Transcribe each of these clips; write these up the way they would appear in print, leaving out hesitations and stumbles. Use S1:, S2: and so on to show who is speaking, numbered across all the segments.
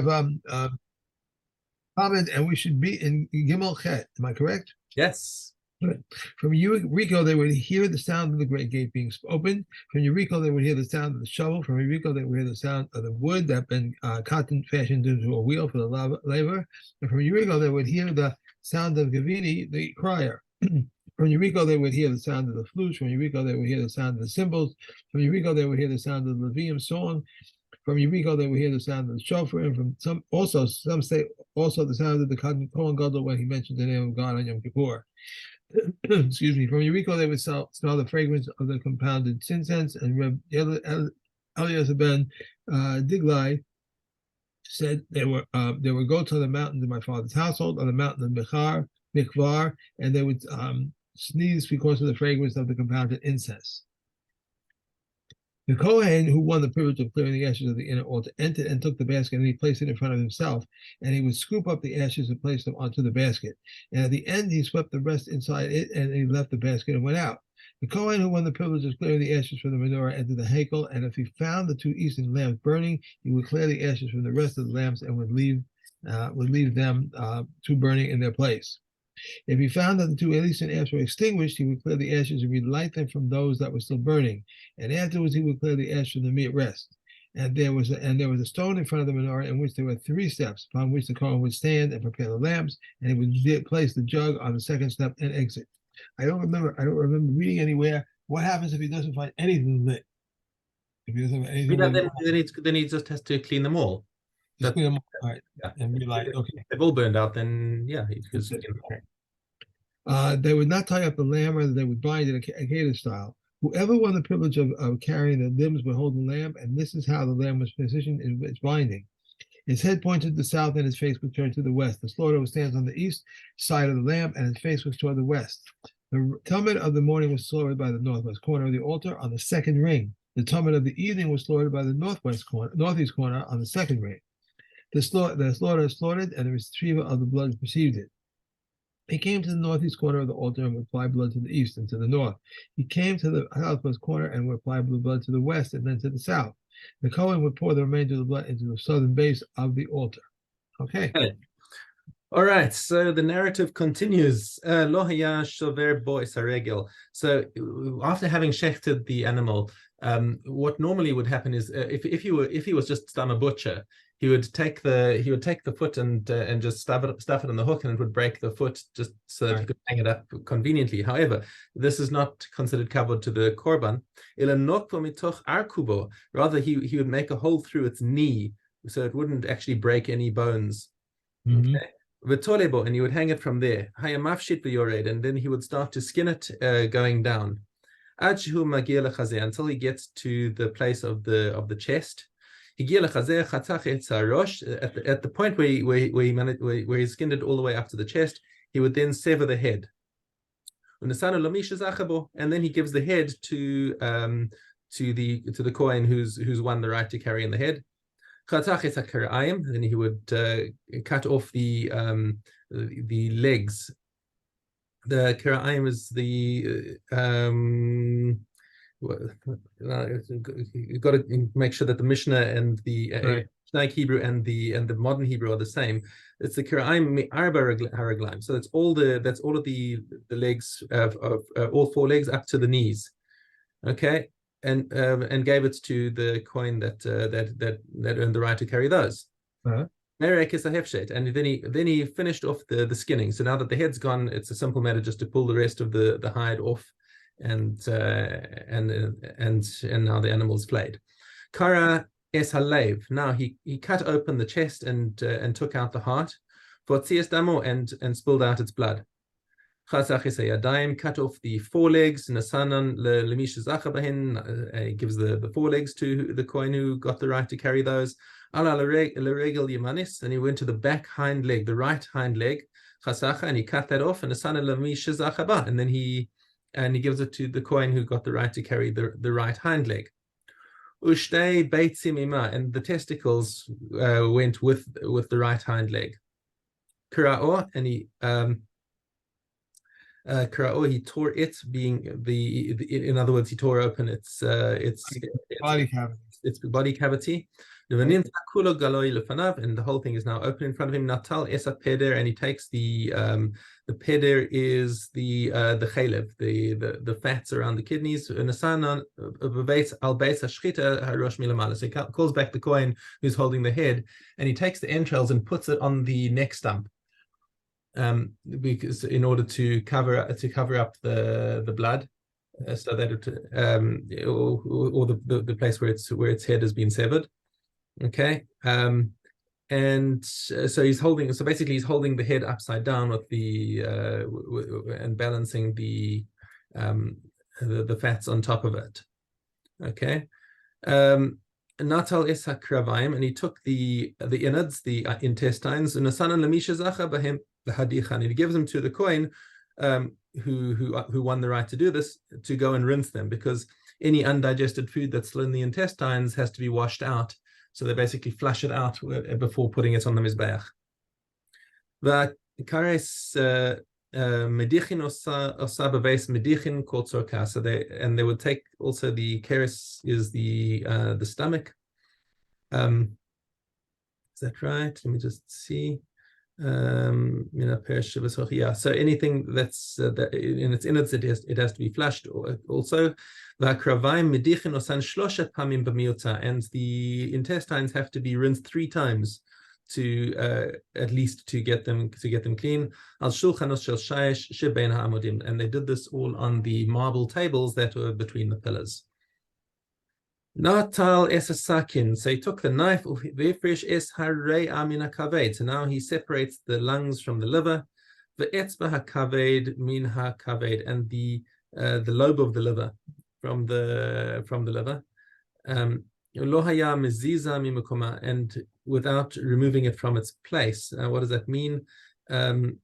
S1: Tamid, and we should be in Gimel Chet. Am I correct?
S2: Yes.
S1: From Rico, they would hear the sound of the great gate being opened. From Rico, they would hear the sound of the shovel. From Rico, they would hear the sound of the wood that had been cotton fashioned into a wheel for the labor. And from Rico, they would hear the sound of Gavini, the crier. From Eureka, they would hear the sound of the flutes. From Eureka, they would hear the sound of the cymbals. From Eureka, they would hear the sound of the Levium song. From Eureka, they would hear the sound of the shofar. And from some say also the sound of the Kohen Gadol when he mentioned the name of God on Yom Kippur. Excuse me. From Eureka, they would smell the fragrance of the compounded incense. And Reb Eliezer ben Diglai said they would go to the mountains of my father's household, on the mountain of Mikvar, and they would sneeze because of the fragrance of the compounded incense. The Kohen, who won the privilege of clearing the ashes of the inner altar, entered and took the basket, and he placed it in front of himself, and he would scoop up the ashes and place them onto the basket. And at the end, he swept the rest inside it, and he left the basket and went out. The Kohen, who won the privilege of clearing the ashes from the menorah, entered the Hekel, and if he found the two eastern lamps burning, he would clear the ashes from the rest of the lamps and would leave them two burning in their place. If he found that the two eastern lamps were extinguished, he would clear the ashes and relight them from those that were still burning. And afterwards, he would clear the ash from the meat rest. And there was a stone in front of the menorah in which there were 3 steps upon which the Kohen would stand and prepare the lamps, and he would place the jug on the second step and exit. I don't remember reading anywhere what happens if he doesn't find anything lit. If he doesn't have anything lit,
S2: then he just has to clean them all.
S1: Just clean them all, right? Yeah. And relight. Okay.
S2: If they've all burned out, then yeah, he just clean them
S1: all. They would not tie up the lamb, rather they would bind it a Akedah style. Whoever won the privilege of carrying the limbs would hold the lamb, and this is how the lamb was positioned in its binding. His head pointed to the south, and his face was turned to the west. The slaughter stands on the east side of the lamb, and his face was toward the west. The Tamid of the morning was slaughtered by the northwest corner of the altar on the second ring. The Tamid of the evening was slaughtered by the northeast corner on the second ring. The slaughter is slaughtered, and the retriever of the blood perceived it. He came to the northeast corner of the altar and would apply blood to the east and to the north. He came to the southwest corner and would apply the blood to the west and then to the south. The Kohen would pour the remainder of the blood into the southern base of the altar. Okay.
S2: All right, so the narrative continues. So after having shechted the animal, what normally would happen is if he was just a butcher, he would take the foot and just stuff it on the hook, and it would break the foot just so that he could hang it up conveniently. However, this is not considered covered to the korban. Rather, he would make a hole through its knee so it wouldn't actually break any bones.
S1: Mm-hmm.
S2: Okay. And you would hang it from there. And then he would start to skin it going down until he gets to the place of the chest. At the point where he skinned it all the way up to the chest, he would then sever the head. And then he gives the head to the Kohen who's won the right to carry in the head. Then he would cut off the legs. The kiraim is the you've got to make sure that the Mishna and the Mishnah Hebrew and the modern Hebrew are the same. It's the kiraim arba haraglaim. So that's all of the legs of all 4 legs up to the knees. Okay. And gave it to the Kohen that earned the right to carry those. And then he finished off the skinning. So now that the head's gone, it's a simple matter just to pull the rest of the hide off, and now the animal's flayed. Kara es halev. Now he cut open the chest and took out the heart, for tzias damo, and spilled out its blood. Cut off the forelegs, nasanan lemish zachabahin. He gives the forelegs to the Kohen who got the right to carry those. Ala leregel yamanis, and he went to the back hind leg, the right hind leg, and he cut that off. And nasanan lemish zachaba, and then he gives it to the Kohen who got the right to carry the right hind leg. Ushtei beitzim ima, and the testicles went with the right hind leg. Kira'o, and he tore it, being in other words, he tore open its
S1: body cavity.
S2: its body cavity. And the whole thing is now open in front of him. Natal esa peder, and he takes the peder is the chalev, the fats around the kidneys. So he calls back the Kohen who's holding the head, and he takes the entrails and puts it on the neck stump, because in order to cover up the blood. So that it, or the place where its head has been severed, okay, and so he's holding. So basically, he's holding the head upside down with the and balancing the fats on top of it, okay. Natal es hakravayim, and he took the innards, the intestines, and he gives them to the Kohen, who won the right to do this, to go and rinse them, because any undigested food that's still in the intestines has to be washed out. So they basically flush it out before putting it on the mizbeach. Medichin osa beves medichin called sorka. So they would take also the keres is the stomach. Is that right? Let me just see. Yeah, so anything that's that in its innards, it has to be flushed also. And the intestines have to be rinsed 3 times to at least to get them clean. And they did this all on the marble tables that were between the pillars. Natal es sakin. So he took the knife. So now he separates the lungs from the liver. Min hakaved, and the lobe of the liver from the liver. And without removing it from its place. What does that mean? The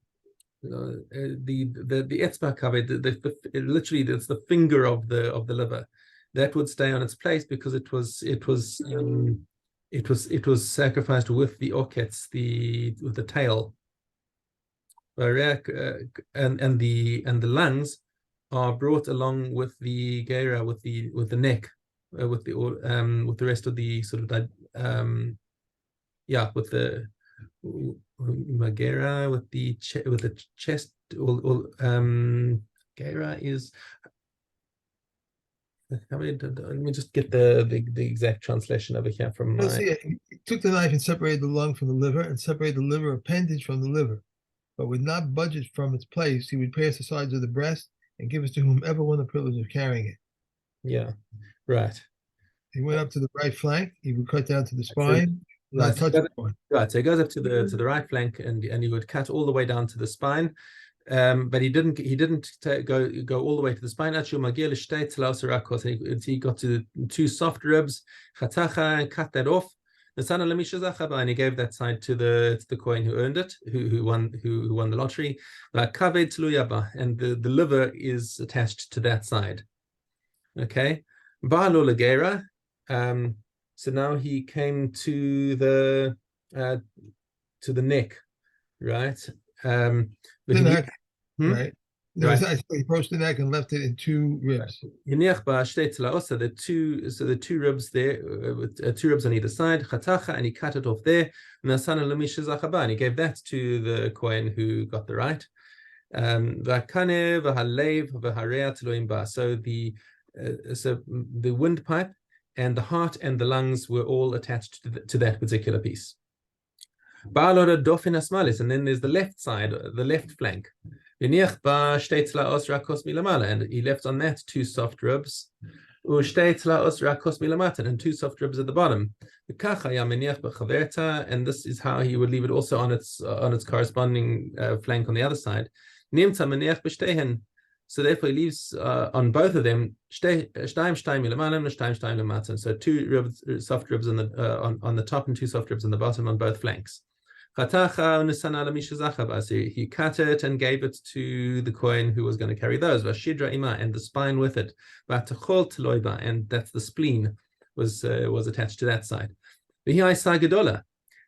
S2: etzba kaved, literally it's the finger of the liver. That would stay on its place because it was sacrificed with the oketz, with the tail. And the lungs are brought along with the gera, with the neck, with the rest of the sort of with the magera, with the chest. Gera is. Let me just get the exact translation over here from my.
S1: He took the knife and separated the lung from the liver, and separated the liver appendage from the liver, but would not budge it from its place. He would pass the sides of the breast and give it to whomever won the privilege of carrying it.
S2: Yeah, right.
S1: He went up to the right flank. He would cut down to the spine.
S2: Right. So he goes up to the right flank, and he would cut all the way down to the spine. But he didn't go all the way to the spine. He got to 2 soft ribs, and cut that off. And he gave that side to the Kohen who earned it, who won the lottery. And the liver is attached to that side. Okay. So now he came to the neck, right? But
S1: right. No, right. He approached the neck and left it in 2 ribs.
S2: So the 2 ribs there, 2 ribs on either side. And he cut it off there. And he gave that to the Kohen who got the right. So the windpipe and the heart and the lungs were all attached to that particular piece. And then there's the left side, the left flank. And he left on that 2 soft ribs. And 2 soft ribs at the bottom. And this is how he would leave it also on its corresponding flank on the other side. So therefore he leaves on both of them 2 ribs, soft ribs on the top, and 2 soft ribs on the bottom on both flanks. So he cut it and gave it to the Kohen who was going to carry those. And the spine with it. And that's the spleen was attached to that side.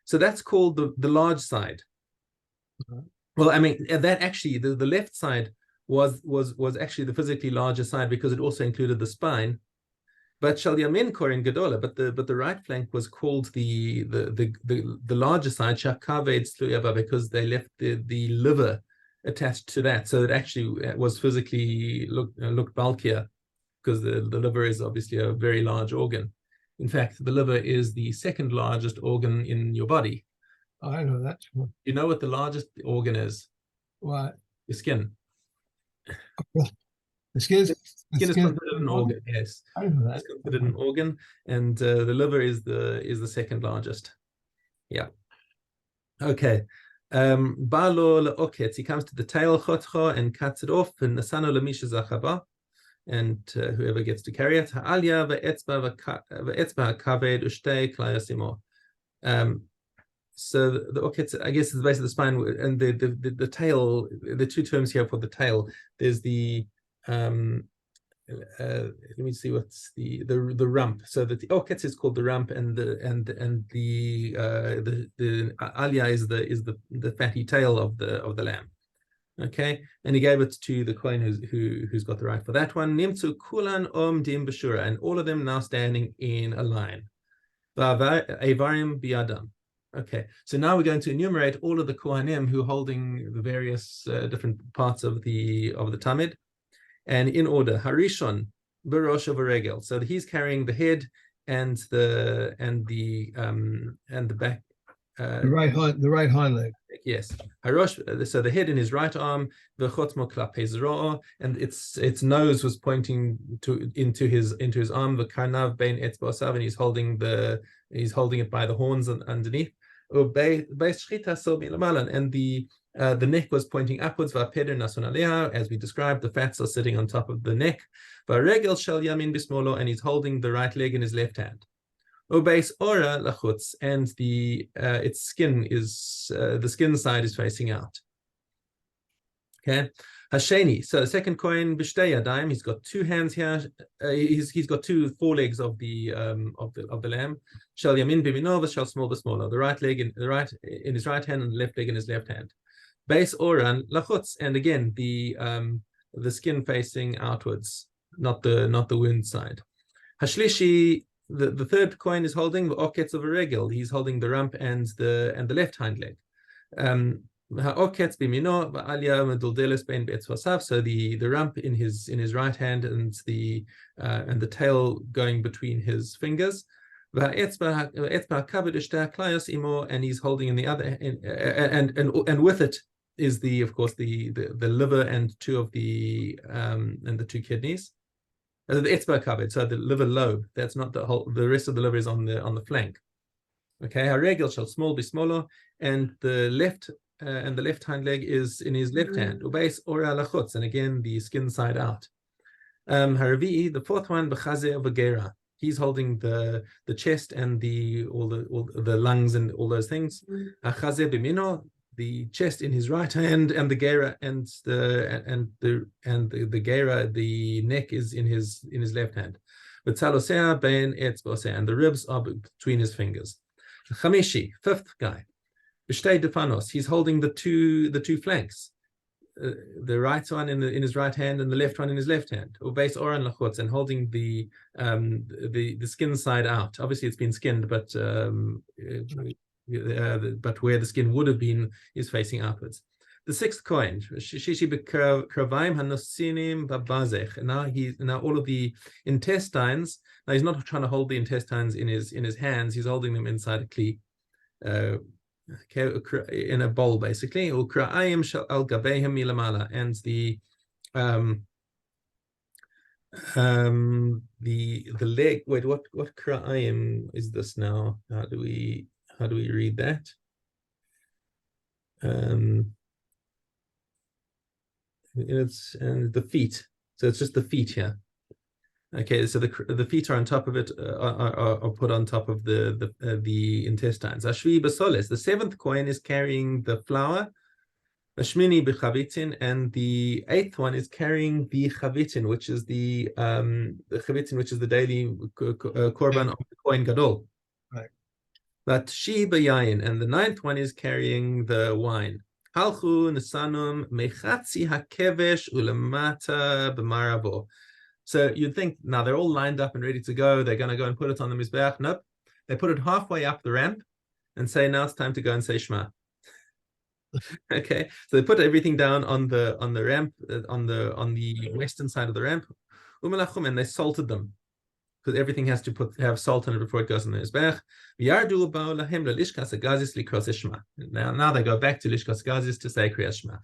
S2: So that's called the large side. Well, I mean, that actually the left side was actually the physically larger side, because it also included the spine. But shal yamin korin gadola, but the right flank was called the larger side shakaved sluyaba, because they left the liver attached to that, so it actually was physically looked bulkier, because the liver is obviously a very large organ. In fact, the liver is the second largest organ in your body.
S1: Oh, I know that.
S2: You know what the largest organ is?
S1: What?
S2: Your skin.
S1: The skin is
S2: Considered an organ. Yes,
S1: I know that.
S2: it's considered an organ, and the liver is the second largest. Yeah. Okay. Balo le'oketz. He comes to the tail chotcho and cuts it off. And nasano lemisha zachaba, and whoever gets to carry it. Ha'alya ve'etzba kaved ushtei klayasimo. So the oketz, I guess, is basically the spine, and the tail. The two terms here for the tail. There's the let me see what's the rump. So the oketz is called the rump, and the alia is the fatty tail of the lamb. Okay, and he gave it to the kohen who's got the right for that one. Nimtzu kulan dim b'shura, and all of them now standing in a line. Avarim biadam. Okay, so now we're going to enumerate all of the kohanim who are holding the various different parts of the tamid, and in order. Harishon b'rosh of a regel, so he's carrying the head and the back.
S1: The right hind leg.
S2: Yes, Harosh. So the head in his right arm, v'chotmo klape zro'o, and its nose was pointing into his arm. The karnav bein etzba'osav, and he's holding it by the horns underneath. And the neck was pointing upwards. As we described, the fats are sitting on top of the neck. Regel shel yamin bismolo, and he's holding the right leg in his left hand. Obeis ora lachutz, and its skin is the skin side is facing out. Okay, Hasheni. So the second coin b'shtei yadayim. He's got two hands here. He's got two forelegs of the lamb. Shel yamin b'mino v'shel smol b'smolo. The right leg in his right hand, and the left leg in his left hand. Beis oran lachutz, and again the skin facing outwards, not the wound side. Hashlishi. The third coin is holding the oketz of a regel. He's holding the rump and the left hind leg. Ha'oketz b'mino va'alya meduldeles bein be'etzvasav. So the rump in his right hand, and the tail going between his fingers. Va'etzba kaved ushtei klayos imo, and he's holding in the other, and with it is of course the liver and two of the two kidneys. The etzba kaved, so the liver lobe. That's not the whole. The rest of the liver is on the flank. Okay, haregel shall small be smaller, and the left hind leg is in his left hand. Ubeis ora lachutz, and again the skin side out. Haravi, the fourth one, b'chazeh v'gera. He's holding the chest and all the lungs and all those things. Achazeh b'mino, the chest in his right hand, and the gera and the gera, the neck is in his left hand. But tzalosea ben etzbosea, and the ribs are between his fingers. Chamishi, fifth guy, b'shtei defanos. He's holding the two flanks, the right one in his right hand and the left one in his left hand. Ubeis oran lachutz, and holding the skin side out. Obviously, it's been skinned, but where the skin would have been is facing outwards. The sixth coin, shishi b'kravaim hanosinim babazech. Now all of the intestines. Now he's not trying to hold the intestines in his hands. He's holding them inside a kli, in a bowl basically. Ukraayim shal al gabehem milamala, and the leg. Wait, what kraayim is this now? How do we read that? It's the feet. So it's just the feet here. Okay, so the feet are on top of it, are put on top of the intestines. Ashvi basoles. The seventh coin is carrying the flour. Ashmini b'chavitin, and the eighth one is carrying the chavitin, which is the daily korban of the kohen gadol.
S1: Right.
S2: But she bayayin, and the ninth one is carrying the wine. Halchu nesanum mechatzi hakevesh ulamata b'maravo. So you'd think now they're all lined up and ready to go. They're going to go and put it on the Mizbeach. Nope. They put it halfway up the ramp and say, now it's time to go and say Shema. Okay, so they put everything down on the ramp, on the western side of the ramp, and they salted them, because everything has to have salt on it before it goes in the Mizbeach. Now they go back to Lishkas Gazis to say Kriyas Shema.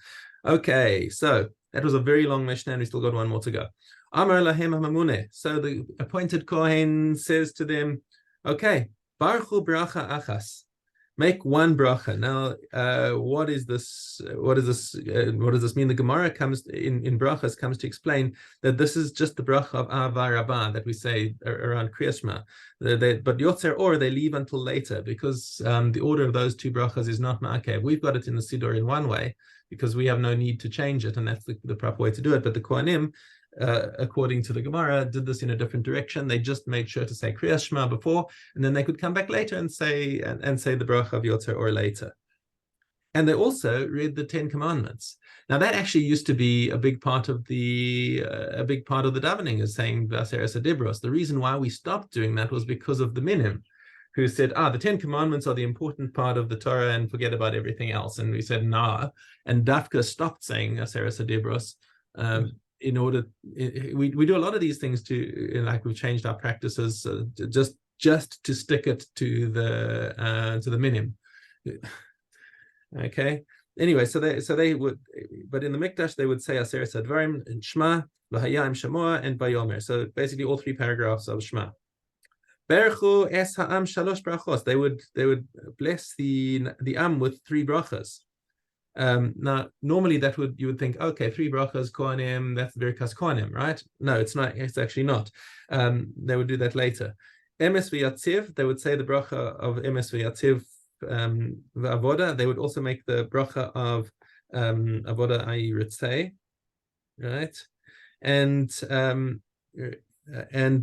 S2: Okay, so that was a very long Mishnah, and we still got one more to go. Amar lahem hamamune. So the appointed Kohen says to them, okay, Baruchu bracha achas. Make one bracha. Now, what does this mean? The Gemara comes in brachas comes to explain that this is just the bracha of Ava Rabbah that we say around Kriyas Shema. But Yotzer Or they leave until later, because the order of those two brachas is not ma'akev. We've got it in the Siddur in one way because we have no need to change it, and that's the proper way to do it. But the Kohanim, according to the Gemara, did this in a different direction. They just made sure to say Kriyas Shema before, and then they could come back later and say the bracha of Yotzer Or later. And they also read the 10 Commandments. Now that actually used to be a big part of the davening, is saying V'aseres Adibros. The reason why we stopped doing that was because of the Minim, who said, the 10 Commandments are the important part of the Torah and forget about everything else. And we said, nah. And Dafka stopped saying V'aseres Adibros. In order, we do a lot of these things like we've changed our practices just to stick it to the minim. Okay. Anyway, so they would, but in the Mikdash they would say Aseret Advarim and Shema, V'Hayim Shamoa, and Bayomer. So basically all 3 paragraphs of Shema. Berchu es ha'am shalosh brachos. They would bless the am with 3 brachas. Now, normally you would think, okay, 3 brachas kohanim, that's Birkas Kohanim, right? No, it's not. It's actually not. They would do that later. Emes v'yatziv, they would say the bracha of Emes v'yatziv v'avoda. They would also make the bracha of avoda ayi ritzei, right? And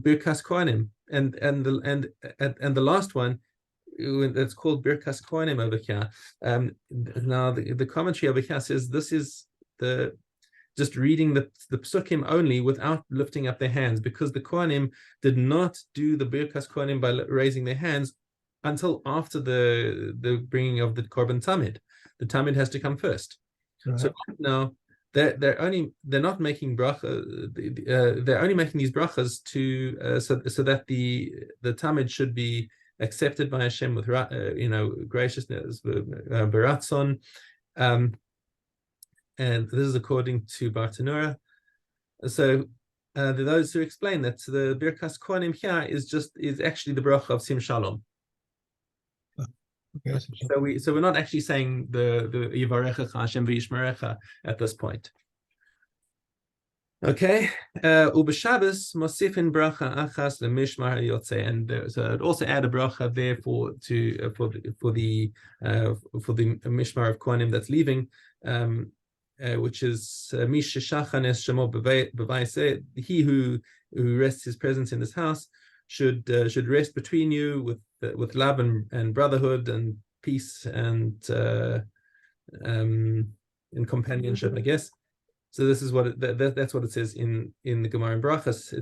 S2: Birkas Kohanim, and the last one, that's called Birkas Kohanim over here. Now the commentary over here says this is just reading the psukim only without lifting up their hands, because the Kohanim did not do the Birkas Kohanim by raising their hands until after the bringing of the Korban Tamid. The Tamid has to come first. Right. So now they're not making bracha. They're only making these brachas to so that the Tamid should be accepted by Hashem with graciousness, beratzon, and this is according to Bartanura. So those who explain that the Birkas Kohanim here is actually the bracha of Sim Shalom. Okay. So we're not actually saying the Yivarecha Hashem v'Yishmerecha at this point. Okay, Ubeshabbos mosifin bracha achas leMishmar Yotzei, and so I'd also add a bracha there for the Mishmar of Kohanim that's leaving, which is Mish Shachanes Shemo B'Vaiseh. He who rests his presence in this house should rest between you with love and brotherhood and peace and companionship, I guess. So this is what that's what it says in the Gemara in Brachas.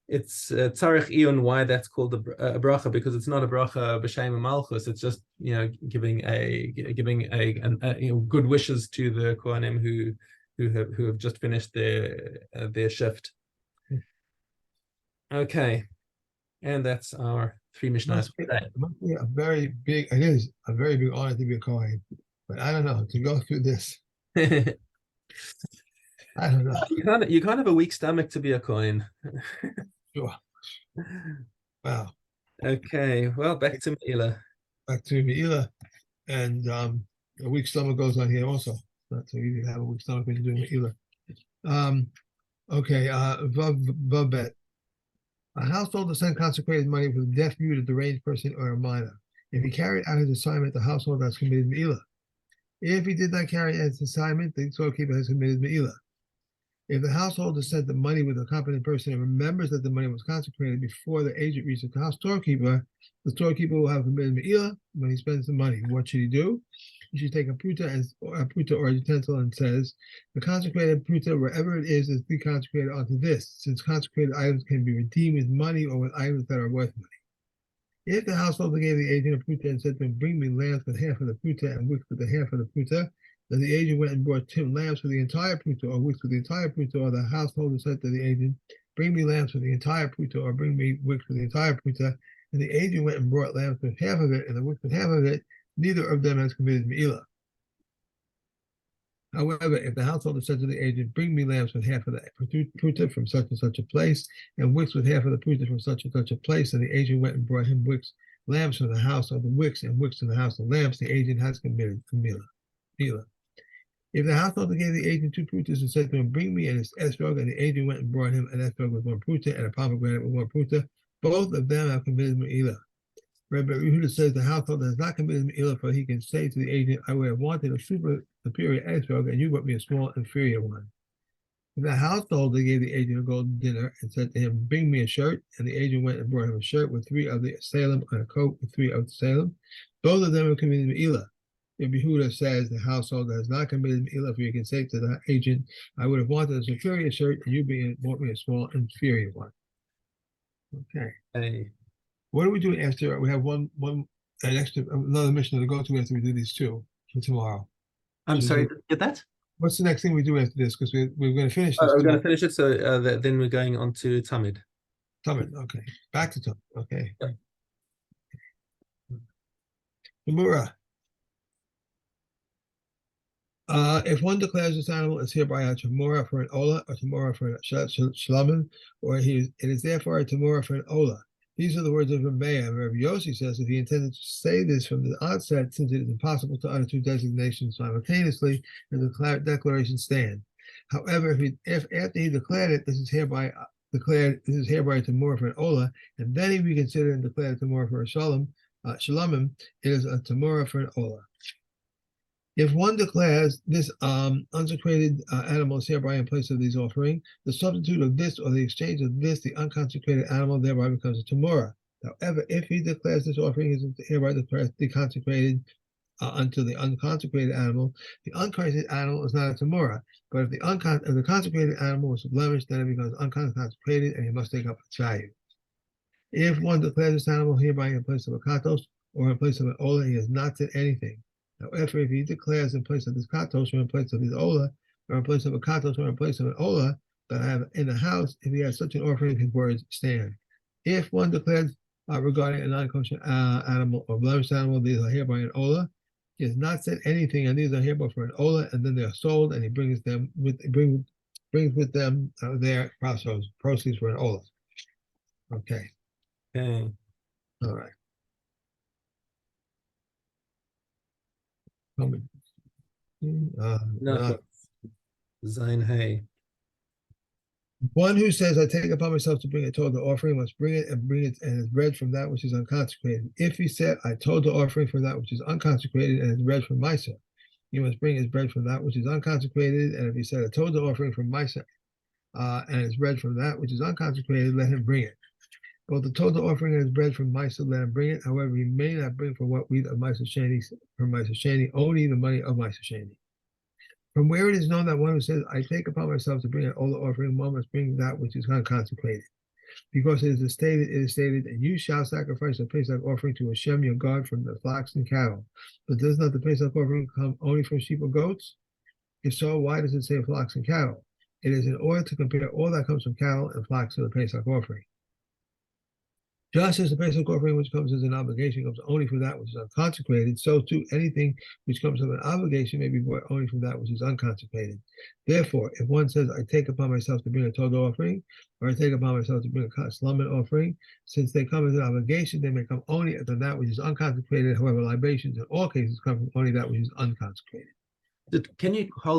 S2: It's tzarich iyun why that's called a bracha, because it's not a bracha b'shem malchus. It's just giving a good wishes to the Kohanim who have just finished their shift. Okay, and that's our 3 Mishnahs for today.
S1: It must be a very big honor to be a Kohen, but I don't know, to go through this. I don't know.
S2: You can't have a weak stomach to be a Kohen.
S1: Sure. Wow.
S2: Okay. Well, back to Meila.
S1: And a weak stomach goes on here also. It's not so easy to have a weak stomach when you're doing Meila. Okay. Vabet. A household to send consecrated money for the deaf, mute, a deranged person, or a minor. If he carried out his assignment, the household has committed Meila. If he did not carry out his assignment, the storekeeper has committed Meila. If the householder sent the money with a competent person and remembers that the money was consecrated before the agent reaches the house storekeeper, the storekeeper will have committed Meila when he spends the money. What should he do? you should take a pruta or a utensil and says, the consecrated pruta, wherever it is deconsecrated onto this, since consecrated items can be redeemed with money or with items that are worth money. If the householder gave the agent a pruta and said to him, bring me lambs with half of the pruta and wicks with the half of the pruta, then the agent went and brought him lambs for the entire pruta or wicks for the entire pruta, or the householder said to the agent, bring me lambs for the entire pruta or bring me wicks for the entire pruta, and the agent went and brought lambs with half of it and the wicks with half of it, neither of them has committed me'ilah. However, if the householder said to the agent, bring me lambs with half of the pruta from such and such a place, and wicks with half of the pruta from such and such a place, and the agent went and brought him lambs from the house of the wicks and wicks from the house of lambs, the agent has committed me'ilah. If the householder gave the agent 2 prutas and said to him, bring me an esrog, and the agent went and brought him an esrog with 1 pruta and a pomegranate with 1 pruta, both of them have committed me'ilah. Rabbi Yehuda says the householder has not committed me'ilah, for he can say to the agent, I would have wanted a superior esrog, and you brought me a small inferior one. If the householder gave the agent a golden dinner and said to him, bring me a shirt, and the agent went and brought him a shirt with 3 of the Salem and a coat with 3 of the Salem, both of them have committed me'ilah. Rabbi Yehuda says the householder has not committed me'ilah, for you can say to the agent, I would have wanted a superior shirt, and you brought me a small inferior one. Okay.
S2: Hey.
S1: What are we doing after? We have another mission to go to after we do these 2 for tomorrow.
S2: I'm sorry, did you get that?
S1: What's the next thing we do after this? Because we're going to finish this.
S2: We're going to finish it, so then we're going on to Tamid.
S1: Tamid, okay. Back to Tamid, okay.
S2: Yeah.
S1: Gemara. If one declares this animal is hereby a tamora for an ola, or tamora for a shlamim, or it is therefore a tamora for an ola. These are the words of Rameya, and Rabbi Yossi says if he intended to say this from the onset, since it is impossible to utter 2 designations simultaneously, then the declaration stand. However, if after he declared it, this is hereby a tamora for an ola, and then he reconsidered and declared a tamora for a shlamim, it is a tamora for an ola. If one declares this unsecrated animal is hereby in place of these offering, the substitute of this or the exchange of this, the unconsecrated animal, thereby becomes a tamora. However, if he declares this offering is hereby deconsecrated unto the unconsecrated animal, the unconsecrated animal is not a tamora. But if the consecrated animal is blemished, then it becomes unconsecrated and he must take up its value. If one declares this animal hereby in place of a katos or in place of an ola, he has not said anything. However, if he declares in place of this katos or in place of his ola, or in place of a katos or in place of an ola that I have in the house, if he has such an offering, his words stand. If one declares regarding a non-kosher animal or blemished animal, these are hereby an ola, he has not said anything, and these are hereby for an ola, and then they are sold, and he brings with them their proceeds for an ola. Okay.
S2: Okay.
S1: All right.
S2: Zain Hay.
S1: One who says, I take upon myself to bring a total offering must bring it and is bread from that which is unconsecrated. If he said, I told the offering for that which is unconsecrated and is bread from myself, he must bring his bread from that which is unconsecrated. And if he said, I told the offering from myself and is bread from that which is unconsecrated, let him bring it. Both the total offering and his bread from Misa, let him bring it. However, he may not bring from what wheat of Misa Sheni, only the money of Misa Sheni. From where it is known that one who says, I take upon myself to bring an ola offering, one must bring that which is unconsecrated. Because it is stated, and you shall sacrifice a Pesach offering to Hashem your God from the flocks and cattle. But does not the Pesach offering come only from sheep or goats? If so, why does it say flocks and cattle? It is in order to compare all that comes from cattle and flocks to the Pesach offering. Just as the Pesach offering which comes as an obligation comes only from that which is unconsecrated, so too anything which comes from an obligation may be brought only from that which is unconsecrated. Therefore, if one says, I take upon myself to bring a total offering, or I take upon myself to bring a shlamim offering, since they come as an obligation, they may come only from that which is unconsecrated. However, libations in all cases come from only that which is unconsecrated.
S2: Can you hold on